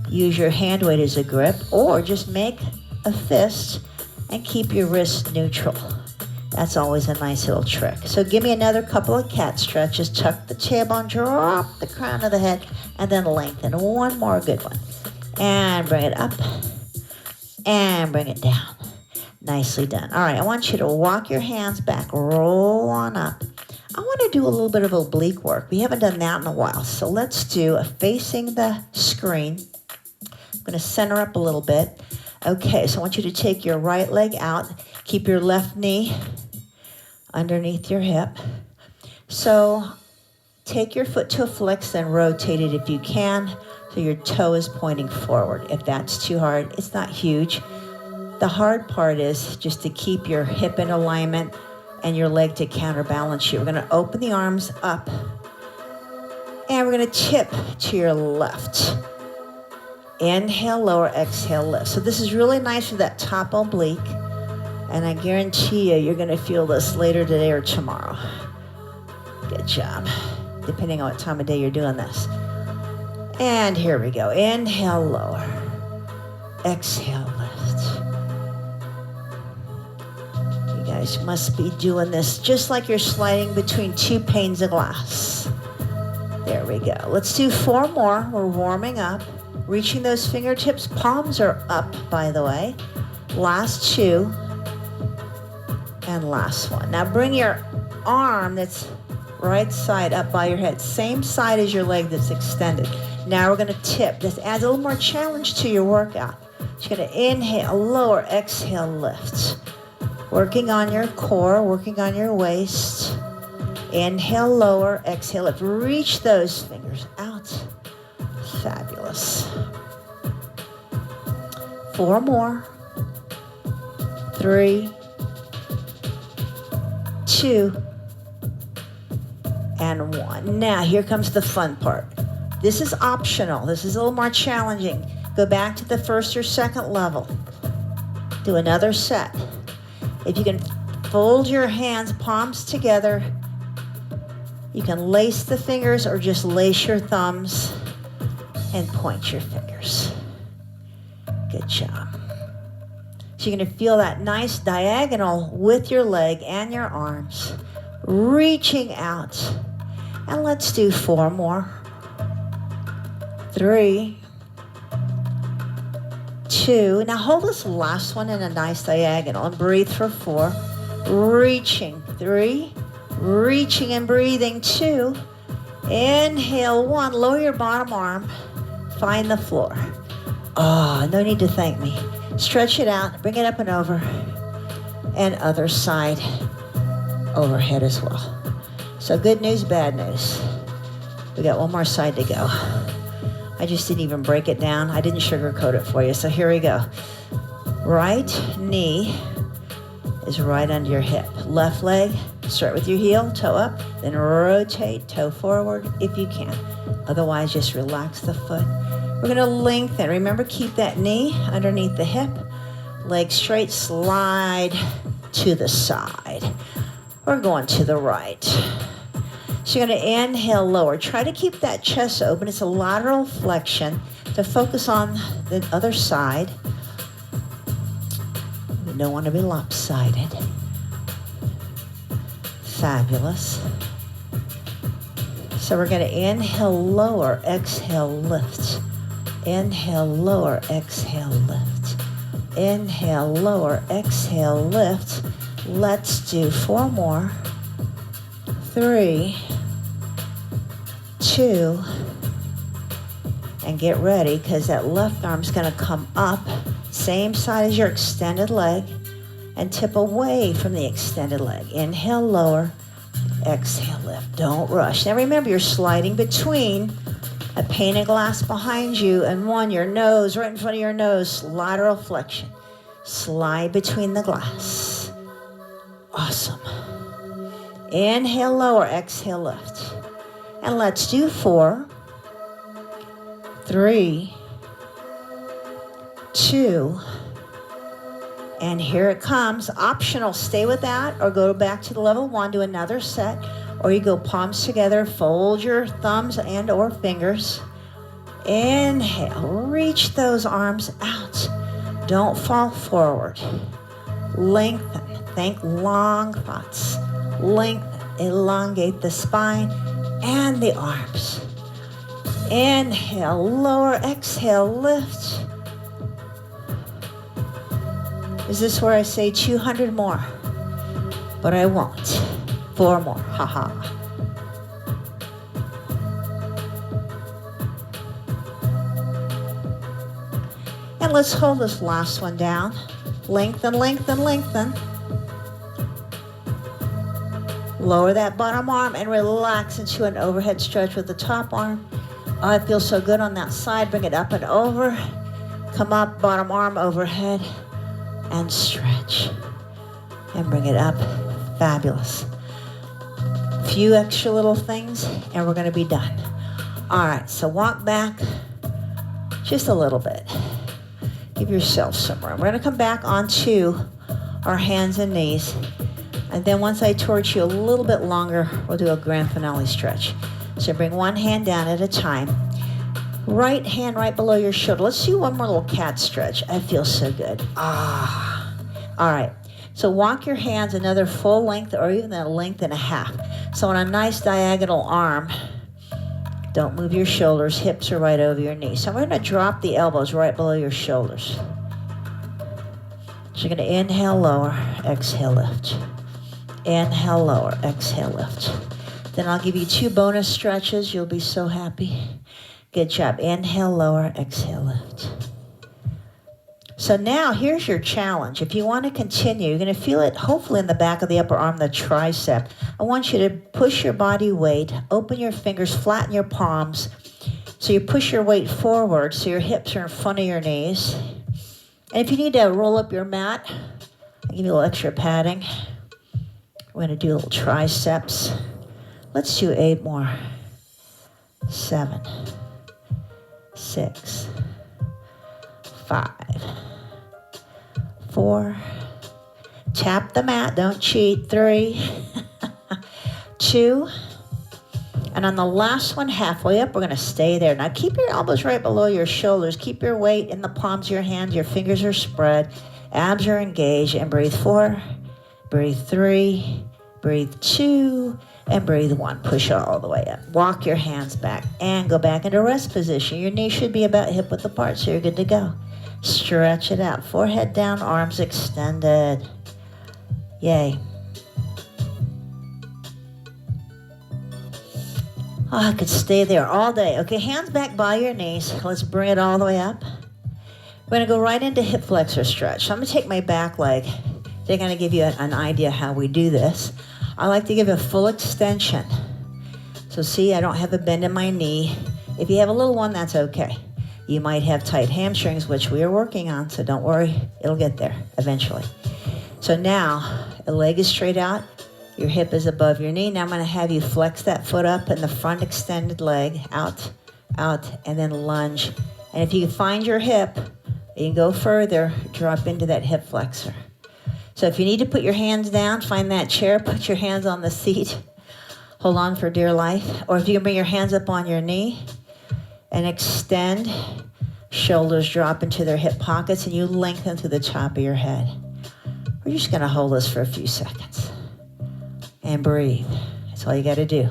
use your hand weight as a grip, or just make a fist and keep your wrist neutral. That's always a nice little trick. So give me another couple of cat stretches. Tuck the tailbone, drop the crown of the head, and then lengthen. One more good one. And bring it up, and bring it down. Nicely done. All right, I want you to walk your hands back, roll on up. I want to do a little bit of oblique work. We haven't done that in a while. So let's do a facing the screen. I'm going to center up a little bit. Okay, so I want you to take your right leg out. Keep your left knee underneath your hip. So take your foot to a flex, then rotate it if you can, so your toe is pointing forward. If that's too hard, it's not huge. The hard part is just to keep your hip in alignment and your leg to counterbalance you. We're going to open the arms up, and we're going to tip to your left. Inhale, lower, exhale, lift. So this is really nice for that top oblique, and I guarantee you, you're going to feel this later today or tomorrow. Good job, depending on what time of day you're doing this. And here we go. Inhale, lower. Exhale, lift. You guys must be doing this just like you're sliding between two panes of glass. There we go. Let's do 4 more. We're warming up. Reaching those fingertips. Palms are up, by the way. Last 2. And last one. Now bring your arm that's right side up by your head. Same side as your leg that's extended. Now we're going to tip. This adds a little more challenge to your workout. You're going to inhale, lower, exhale, lift. Working on your core, working on your waist. Inhale, lower, exhale, lift. Reach those fingers out. Fabulous. 4 more. 3, 2, and 1. Now, here comes the fun part. This is optional. This is a little more challenging. Go back to the first or second level. Do another set. If you can fold your hands, palms together, you can lace the fingers or just lace your thumbs and point your fingers. Good job. So you're going to feel that nice diagonal with your leg and your arms, reaching out. And let's do 4 more. 3, 2. Now hold this last one in a nice diagonal and breathe for 4. Reaching. 3. Reaching and breathing. 2. Inhale. 1. Lower your bottom arm. Find the floor. Oh, no need to thank me. Stretch it out. Bring it up and over. And other side overhead as well. So good news, bad news. We got one more side to go. I just didn't even break it down. I didn't sugarcoat it for you. So here we go. Right knee is right under your hip. Left leg, start with your heel, toe up, then rotate, toe forward if you can. Otherwise, just relax the foot. We're going to lengthen. Remember, keep that knee underneath the hip. Leg straight, slide to the side. We're going to the right. So you're going to inhale, lower. Try to keep that chest open. It's a lateral flexion to focus on the other side. We don't want to be lopsided. Fabulous. So we're going to inhale, lower, exhale, lift. Inhale, lower, exhale, lift. Inhale, lower, exhale, lift. Let's do 4 more. 3, 2, and get ready because that left arm's going to come up, same side as your extended leg, and tip away from the extended leg. Inhale, lower, exhale, lift. Don't rush. Now remember, you're sliding between a pane of glass behind you and your nose, right in front of your nose, lateral flexion. Slide between the glass. Awesome. Inhale, lower, exhale, lift. And let's do 4, 3, 2, and here it comes. Optional, stay with that or go back to the level 1, do another set, or you go palms together, fold your thumbs and or fingers. Inhale, reach those arms out. Don't fall forward. Lengthen, think long thoughts. Lengthen, elongate the spine and the arms. Inhale, lower, exhale, lift. Is this where I say 200 more? But I won't. 4 more, haha. And let's hold this last one down. Lengthen, lengthen, lengthen. Lower that bottom arm and relax into an overhead stretch with the top arm. Oh, it feels so good on that side. Bring it up and over. Come up, bottom arm overhead, and stretch. And bring it up. Fabulous. Few extra little things, and we're going to be done. All right, so walk back just a little bit. Give yourself some room. We're going to come back onto our hands and knees. And then once I torch you a little bit longer, we'll do a grand finale stretch. So bring one hand down at a time. Right hand right below your shoulder. Let's do one more little cat stretch. I feel so good. All right. So walk your hands another full length or even a length and a half. So on a nice diagonal arm, don't move your shoulders, hips are right over your knees. So we're gonna drop the elbows right below your shoulders. So you're gonna inhale, lower, exhale, lift. Inhale, lower, exhale, lift. Then I'll give you 2 bonus stretches. You'll be so happy. Good job. Inhale, lower, exhale, lift. So now here's your challenge. If you want to continue, you're going to feel it hopefully in the back of the upper arm, the tricep. I want you to push your body weight, open your fingers, flatten your palms. So you push your weight forward so your hips are in front of your knees. And if you need to roll up your mat, I'll give you a little extra padding. We're going to do little triceps. Let's do 8 more. 7, 6, 5, 4. Tap the mat, don't cheat. 3, 2. And on the last one, halfway up, we're going to stay there. Now keep your elbows right below your shoulders. Keep your weight in the palms of your hands. Your fingers are spread. Abs are engaged. And breathe 4. Breathe 3. Breathe 2. And breathe 1. Push all the way up. Walk your hands back and go back into rest position. Your knees should be about hip width apart, so you're good to go. Stretch it out. Forehead down, arms extended. Yay. Oh, I could stay there all day. Okay, hands back by your knees. Let's bring it all the way up. We're going to go right into hip flexor stretch. So I'm going to take my back leg. They're going to give you an idea how we do this. I like to give a full extension. So see, I don't have a bend in my knee. If you have a little one, that's okay. You might have tight hamstrings, which we are working on, so don't worry. It'll get there eventually. So now, a leg is straight out. Your hip is above your knee. Now I'm going to have you flex that foot up and the front extended leg out, and then lunge. And if you find your hip, you can go further, drop into that hip flexor. So if you need to put your hands down, find that chair, put your hands on the seat, hold on for dear life. Or if you can bring your hands up on your knee and extend, shoulders drop into their hip pockets and you lengthen to the top of your head. We're just going to hold this for a few seconds. And breathe. That's all you got to do.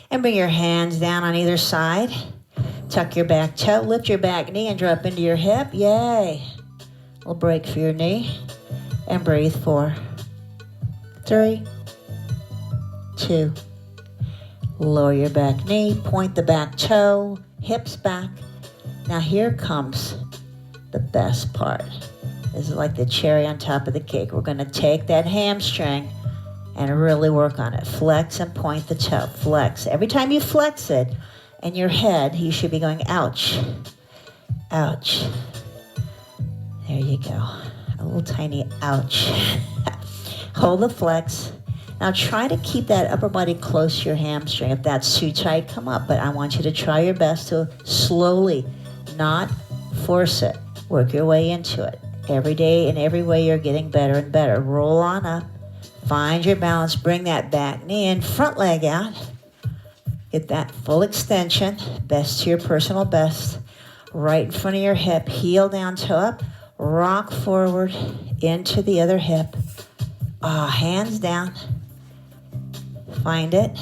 And bring your hands down on either side. Tuck your back toe, lift your back knee and drop into your hip. Yay. A little break for your knee. And breathe. 4, 3, 2. Lower your back knee, point the back toe, hips back. Now here comes the best part. This is like the cherry on top of the cake. We're going to take that hamstring and really work on it. Flex and point the toe. Flex. Every time you flex it in your head, you should be going, ouch, ouch. There you go. A little tiny ouch. Hold the flex. Now try to keep that upper body close to your hamstring. If that's too tight, come up. But I want you to try your best to slowly, not force it. Work your way into it. Every day and every way you're getting better and better. Roll on up. Find your balance. Bring that back knee in. Front leg out. Get that full extension. Best to your personal best. Right in front of your hip. Heel down, toe up. Rock forward into the other hip. Hands down. Find it.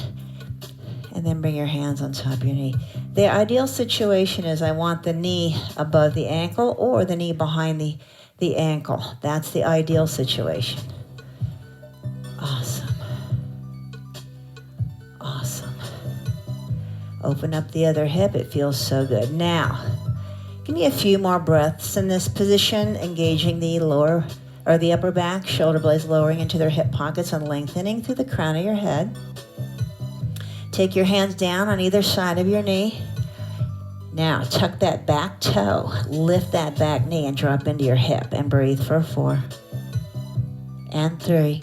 And then bring your hands on top of your knee. The ideal situation is I want the knee above the ankle or the knee behind the ankle. That's the ideal situation. Awesome. Awesome. Open up the other hip. It feels so good. Now, give me a few more breaths in this position, engaging the lower or the upper back, shoulder blades lowering into their hip pockets and lengthening through the crown of your head. Take your hands down on either side of your knee. Now, tuck that back toe, lift that back knee and drop into your hip and breathe for 4 and 3,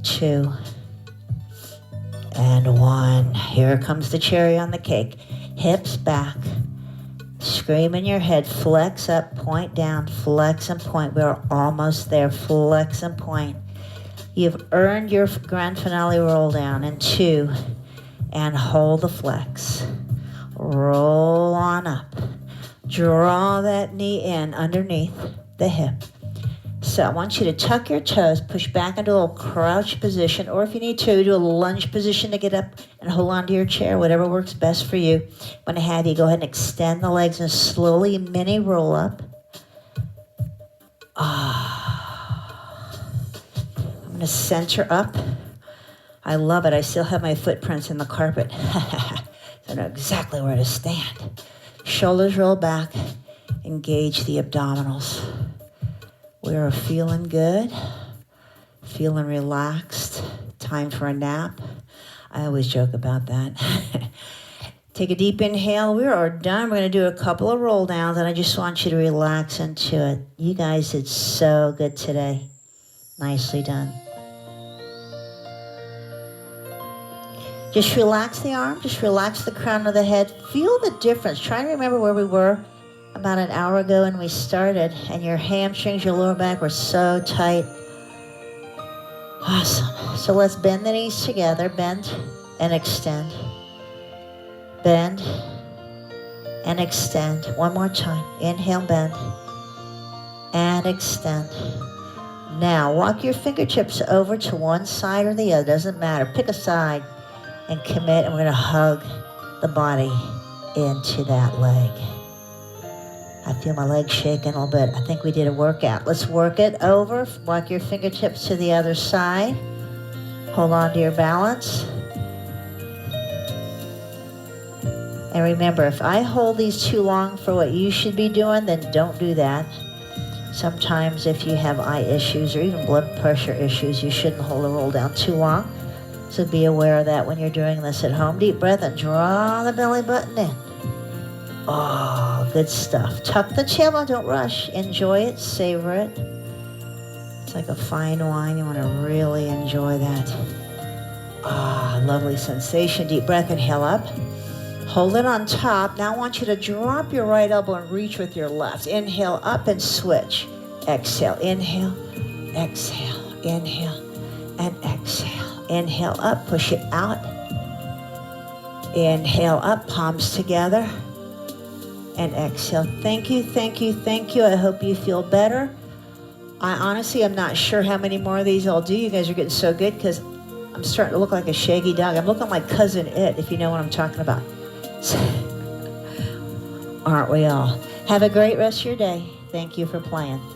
2, and 1. Here comes the cherry on the cake. Hips back. Scream in your head. Flex up, point down, flex and point. We're almost there. Flex and point. You've earned your grand finale roll down in 2 and hold the flex. Roll on up. Draw that knee in underneath the hip. So I want you to tuck your toes, push back into a little crouch position, or if you need to, do a lunge position to get up and hold on to your chair, whatever works best for you. I'm going to have you go ahead and extend the legs and slowly mini roll up. I'm going to center up. I love it. I still have my footprints in the carpet. I know exactly where to stand. Shoulders roll back. Engage the abdominals. We are feeling good, feeling relaxed. Time for a nap. I always joke about that. Take a deep inhale. We are done. We're going to do a couple of roll downs, and I just want you to relax into it. You guys did so good today. Nicely done. Just relax the arm. Just relax the crown of the head. Feel the difference. Try and remember where we were about an hour ago when we started, and your hamstrings, your lower back were so tight. Awesome. So let's bend the knees together. Bend and extend. Bend and extend. One more time. Inhale, bend and extend. Now walk your fingertips over to one side or the other. Doesn't matter. Pick a side and commit, and we're going to hug the body into that leg. I feel my legs shaking a little bit. I think we did a workout. Let's work it over. Walk your fingertips to the other side. Hold on to your balance. And remember, if I hold these too long for what you should be doing, then don't do that. Sometimes if you have eye issues or even blood pressure issues, you shouldn't hold a roll down too long. So be aware of that when you're doing this at home. Deep breath and draw the belly button in. Oh, good stuff. Tuck the tailbone, don't rush. Enjoy it, savor it. It's like a fine wine. You want to really enjoy that. Lovely sensation. Deep breath, inhale up. Hold it on top. Now I want you to drop your right elbow and reach with your left. Inhale up and switch. Exhale, inhale, exhale, inhale, and exhale. Inhale up, push it out. Inhale up, palms together. And exhale. Thank you, thank you, thank you. I hope you feel better. I honestly am not sure how many more of these I'll do. You guys are getting so good because I'm starting to look like a shaggy dog. I'm looking like Cousin It, if you know what I'm talking about. Aren't we all? Have a great rest of your day. Thank you for playing.